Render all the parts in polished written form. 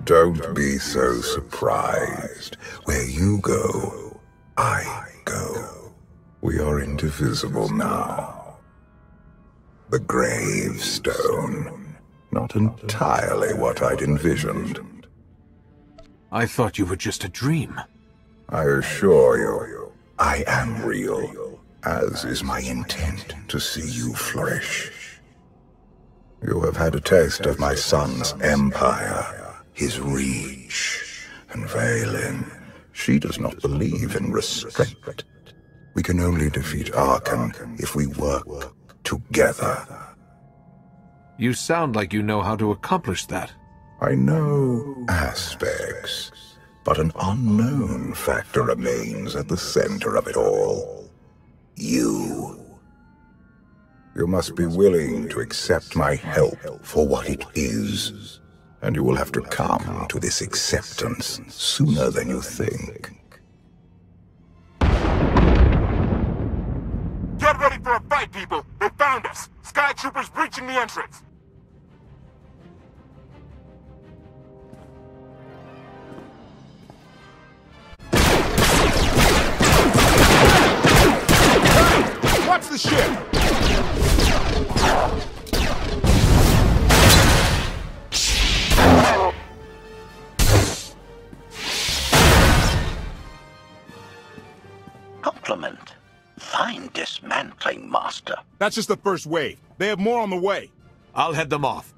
Don't be so surprised. Where you go, I go. We are indivisible now. The gravestone. Not entirely what I'd envisioned. I thought you were just a dream. I assure you, I am real, as is my intent to see you flourish. You have had a taste of my son's empire, his reach, and Valen. She does not believe in restraint. We can only defeat Arkan if we work together. You sound like you know how to accomplish that. I know aspects, but an unknown factor remains at the center of it all. You. You must be willing to accept my help for what it is, and you will have to come to this acceptance sooner than you think. Get ready for a fight, people! They found us! Sky Troopers breaching the entrance! Watch the ship! Compliment. Fine dismantling, Master. That's just the first wave. They have more on the way. I'll head them off.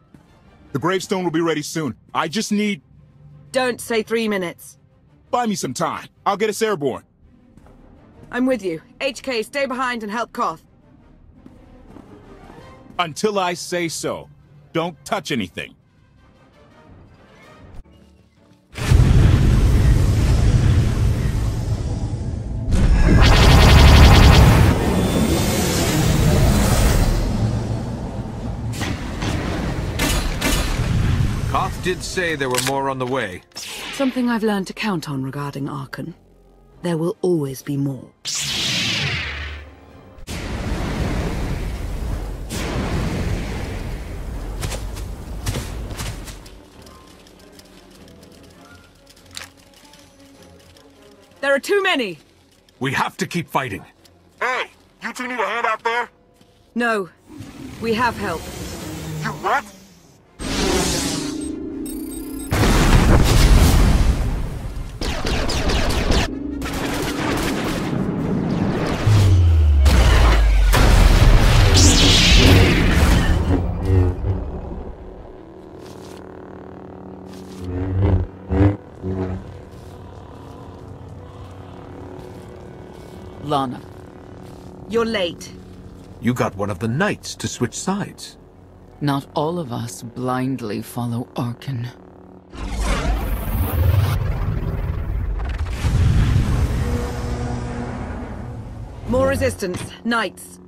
The gravestone will be ready soon. I just need... Don't say 3 minutes. Buy me some time. I'll get us airborne. I'm with you. HK, stay behind and help KOTFE. Until I say so. Don't touch anything. KOTFE did say there were more on the way. Something I've learned to count on regarding Arkan. There will always be more. There are too many! We have to keep fighting. Hey, you two need a hand out there? No. We have help. You what? Lana. You're late. You got one of the knights to switch sides. Not all of us blindly follow Arkan. More resistance. Knights.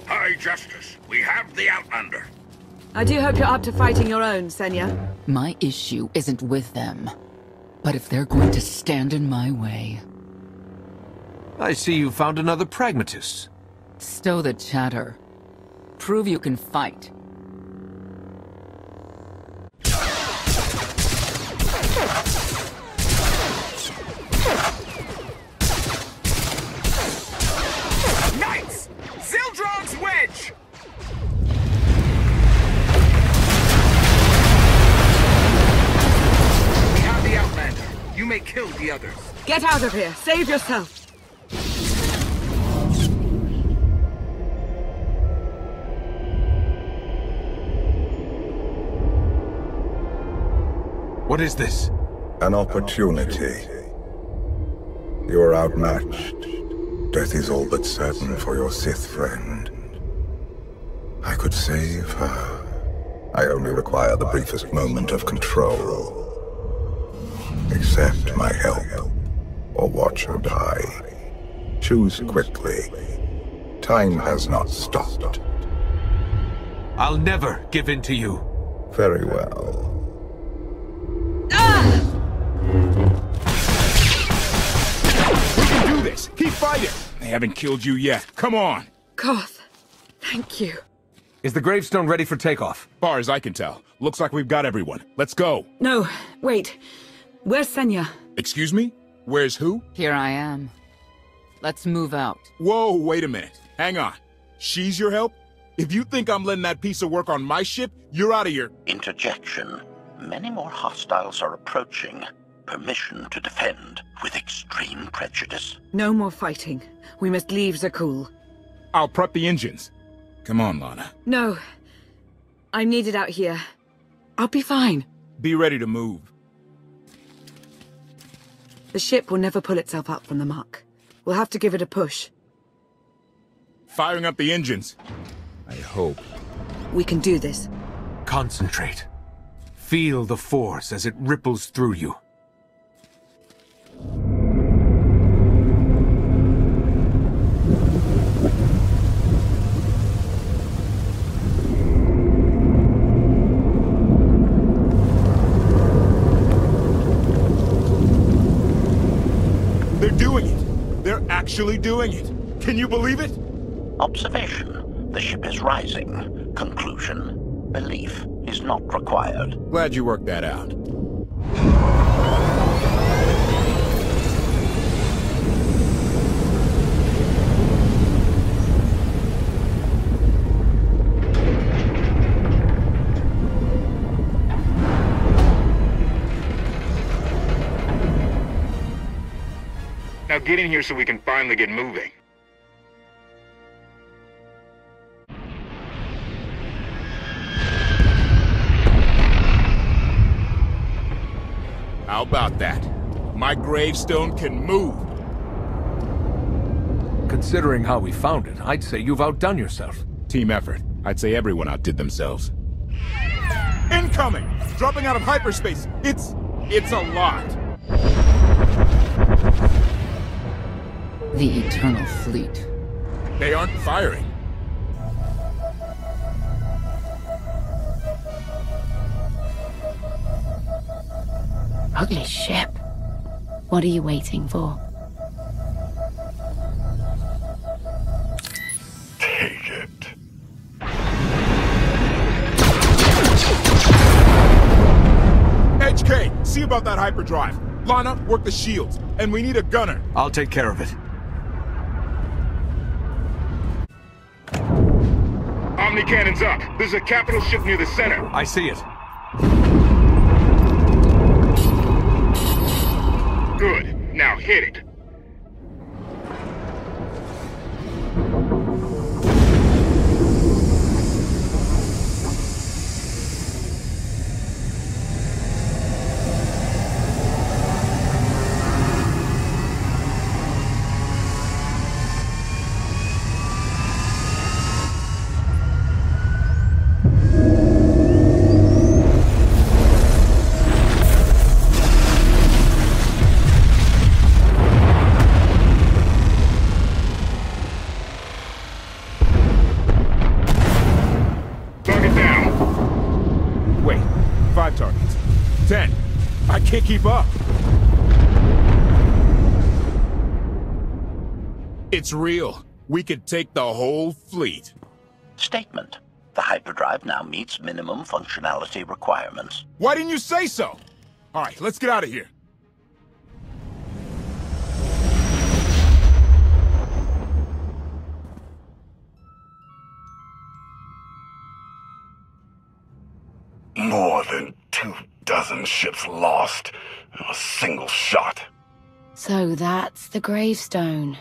High Justice, we have the Outlander. I do hope you're up to fighting your own, Senya. My issue isn't with them. But if they're going to stand in my way... I see you found another pragmatist. Stow the chatter. Prove you can fight. Knights! Zildron's wedge! We have the Outlander. You may kill the others. Get out of here. Save yourself. What is this? An opportunity. You are outmatched. Death is all but certain for your Sith friend. I could save her. I only require the briefest moment of control. Accept my help, or watch her die. Choose quickly. Time has not stopped. I'll never give in to you. Very well. We can do this! Keep fighting! They haven't killed you yet. Come on! KOTFE, thank you. Is the gravestone ready for takeoff? Far as I can tell, looks like we've got everyone. Let's go. No, wait. Where's Senya? Excuse me? Where's who? Here I am. Let's move out. Whoa, wait a minute. Hang on. She's your help? If you think I'm letting that piece of work on my ship, you're out of here. Interjection. Many more hostiles are approaching. Permission to defend with extreme prejudice. No more fighting. We must leave Zakul. I'll prep the engines. Come on, Lana. No. I'm needed out here. I'll be fine. Be ready to move. The ship will never pull itself up from the muck. We'll have to give it a push. Firing up the engines. I hope. We can do this. Concentrate. Feel the force as it ripples through you. They're doing it. They're actually doing it. Can you believe it? Observation. The ship is rising. Conclusion. Belief is not required. Glad you worked that out. Now get in here so we can finally get moving. How about that? My gravestone can move. Considering how we found it, I'd say you've outdone yourself. Team effort. I'd say everyone outdid themselves. Incoming! Dropping out of hyperspace. It's a lot. The Eternal Fleet. They aren't firing. Ugly ship. What are you waiting for? Take it. HK, see about that hyperdrive. Lana, work the shields. And we need a gunner. I'll take care of it. Omni cannons up. There's a capital ship near the center. I see it. Good. Now hit it. Targets. 10. I can't keep up. It's real. We could take the whole fleet. Statement. The hyperdrive now meets minimum functionality requirements. Why didn't you say so? All right, let's get out of here. More than 24 ships lost in a single shot. So that's the gravestone.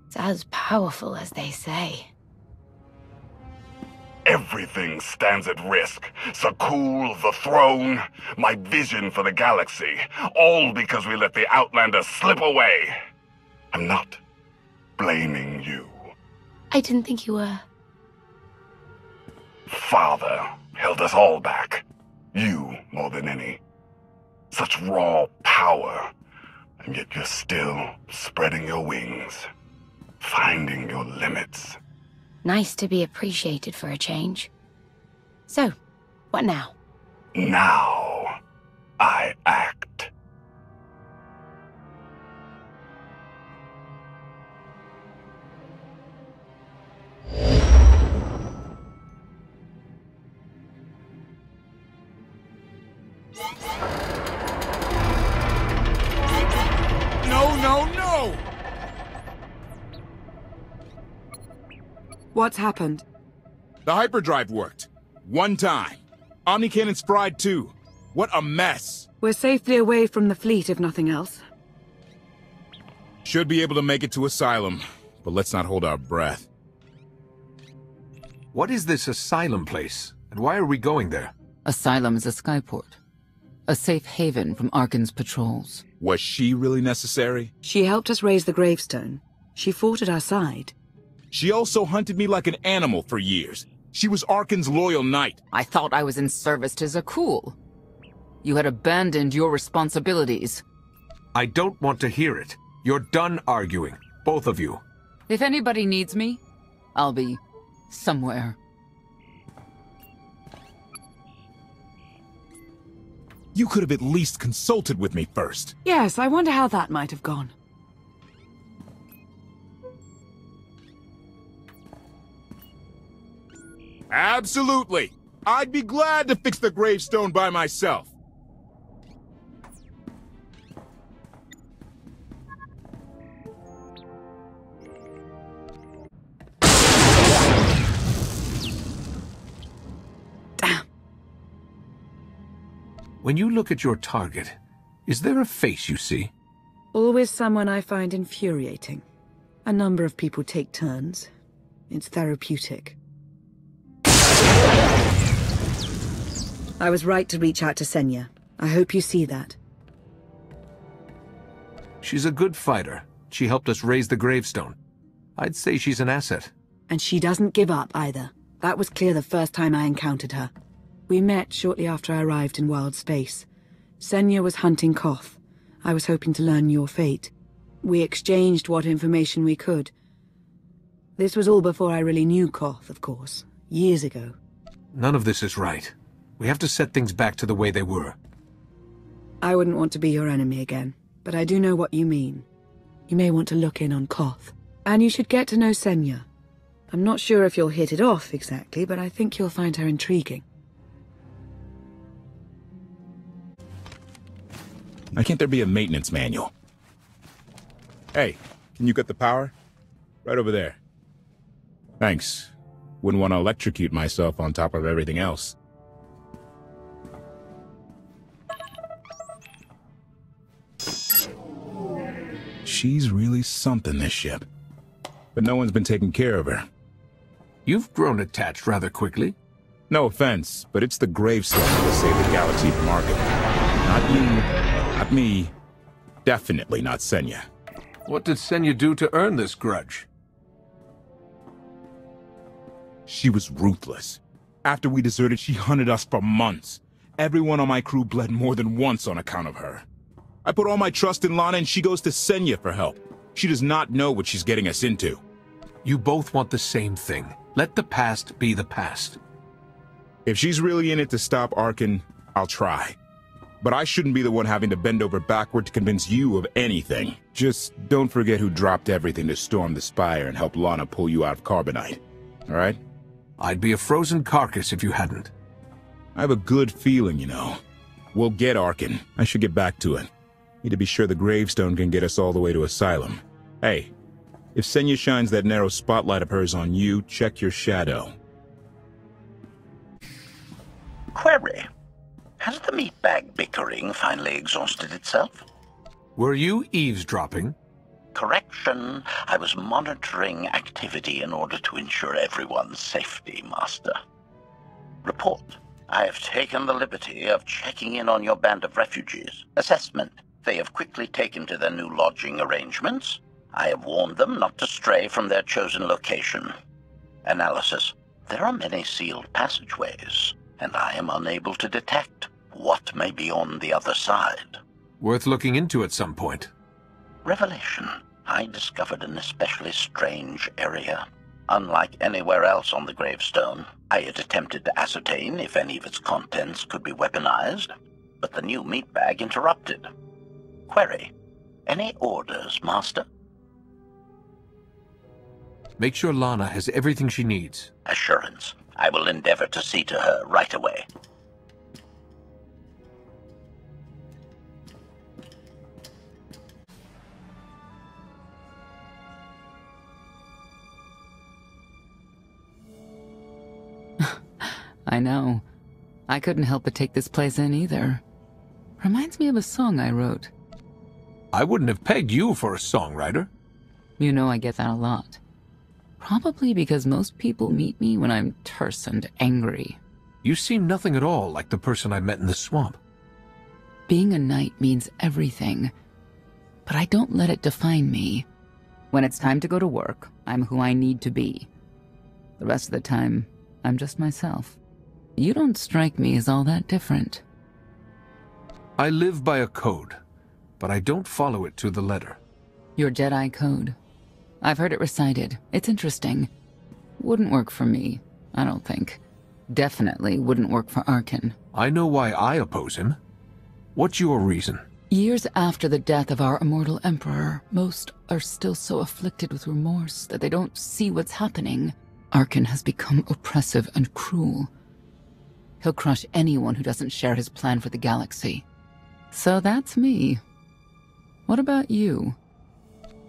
It's as powerful as they say. Everything stands at risk. Zakul, the throne, my vision for the galaxy. All because we let the Outlanders slip away. I'm not blaming you. I didn't think you were. Father held us all back. You more than any. Such raw power, and yet you're still spreading your wings, finding your limits. Nice to be appreciated for a change. So, what now? Now, I act. No, no, no! What's happened? The hyperdrive worked. One time. Omnicannon's fried too. What a mess! We're safely away from the fleet, if nothing else. Should be able to make it to Asylum, but let's not hold our breath. What is this Asylum place, and why are we going there? Asylum is a skyport. A safe haven from Arkan's patrols. Was she really necessary? She helped us raise the gravestone. She fought at our side. She also hunted me like an animal for years. She was Arkan's loyal knight. I thought I was in service to Zakul. You had abandoned your responsibilities. I don't want to hear it. You're done arguing, both of you. If anybody needs me, I'll be somewhere. You could have at least consulted with me first. Yes, I wonder how that might have gone. Absolutely. I'd be glad to fix the gravestone by myself. Damn. When you look at your target, is there a face you see? Always someone I find infuriating. A number of people take turns. It's therapeutic. I was right to reach out to Senya. I hope you see that. She's a good fighter. She helped us raise the gravestone. I'd say she's an asset. And she doesn't give up either. That was clear the first time I encountered her. We met shortly after I arrived in wild space. Senya was hunting KOTFE. I was hoping to learn your fate. We exchanged what information we could. This was all before I really knew KOTFE, of course. Years ago. None of this is right. We have to set things back to the way they were. I wouldn't want to be your enemy again, but I do know what you mean. You may want to look in on KOTFE. And you should get to know Senya. I'm not sure if you'll hit it off exactly, but I think you'll find her intriguing. Why can't there be a maintenance manual? Hey, can you get the power? Right over there. Thanks. Wouldn't want to electrocute myself on top of everything else. She's really something, this ship. But no one's been taking care of her. You've grown attached rather quickly. No offense, but it's the gravestone that'll save the galaxy from Arkan. Not you, not me, definitely not Senya. What did Senya do to earn this grudge? She was ruthless. After we deserted, she hunted us for months. Everyone on my crew bled more than once on account of her. I put all my trust in Lana and she goes to Senya for help. She does not know what she's getting us into. You both want the same thing. Let the past be the past. If she's really in it to stop Arkan, I'll try. But I shouldn't be the one having to bend over backward to convince you of anything. Just don't forget who dropped everything to storm the spire and help Lana pull you out of Carbonite. All right? I'd be a frozen carcass if you hadn't. I have a good feeling, you know. We'll get Arkan. I should get back to it. Need to be sure the gravestone can get us all the way to Asylum. Hey, if Senya shines that narrow spotlight of hers on you, check your shadow. Query. Has the meatbag bickering finally exhausted itself? Were you eavesdropping? Correction. I was monitoring activity in order to ensure everyone's safety, Master. Report. I have taken the liberty of checking in on your band of refugees. Assessment. They have quickly taken to their new lodging arrangements. I have warned them not to stray from their chosen location. Analysis. There are many sealed passageways, and I am unable to detect what may be on the other side. Worth looking into at some point. Revelation. I discovered an especially strange area. Unlike anywhere else on the gravestone, I had attempted to ascertain if any of its contents could be weaponized, but the new meatbag interrupted. Query. Any orders, Master? Make sure Lana has everything she needs. Assurance. I will endeavor to see to her right away. I know. I couldn't help but take this place in either. Reminds me of a song I wrote. I wouldn't have pegged you for a songwriter. You know I get that a lot. Probably because most people meet me when I'm terse and angry. You seem nothing at all like the person I met in the swamp. Being a knight means everything, but I don't let it define me. When it's time to go to work, I'm who I need to be. The rest of the time, I'm just myself. You don't strike me as all that different. I live by a code, but I don't follow it to the letter. Your Jedi code. I've heard it recited. It's interesting. Wouldn't work for me, I don't think. Definitely wouldn't work for Arkin. I know why I oppose him. What's your reason? Years after the death of our immortal emperor, most are still so afflicted with remorse that they don't see what's happening. Arkin has become oppressive and cruel. He'll crush anyone who doesn't share his plan for the galaxy. So that's me. What about you?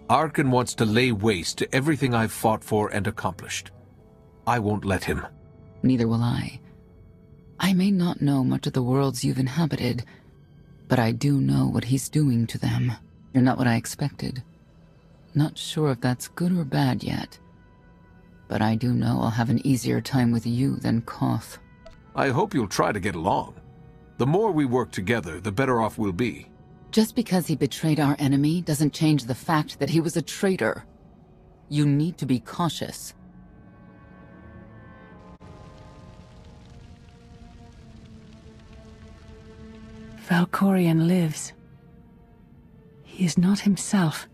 Arkin wants to lay waste to everything I've fought for and accomplished. I won't let him. Neither will I. I may not know much of the worlds you've inhabited, but I do know what he's doing to them. You're not what I expected. Not sure if that's good or bad yet. But I do know I'll have an easier time with you than KOTFE. I hope you'll try to get along. The more we work together, the better off we'll be. Just because he betrayed our enemy doesn't change the fact that he was a traitor. You need to be cautious. Valkorion lives. He is not himself,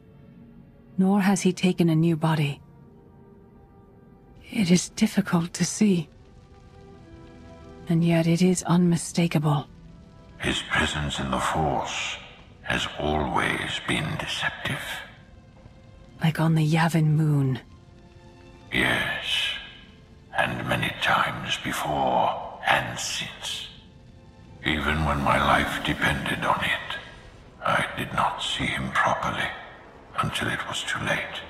nor has he taken a new body. It is difficult to see, and yet it is unmistakable. His presence in the Force has always been deceptive. Like on the Yavin moon. Yes, and many times before and since. Even when my life depended on it, I did not see him properly until it was too late.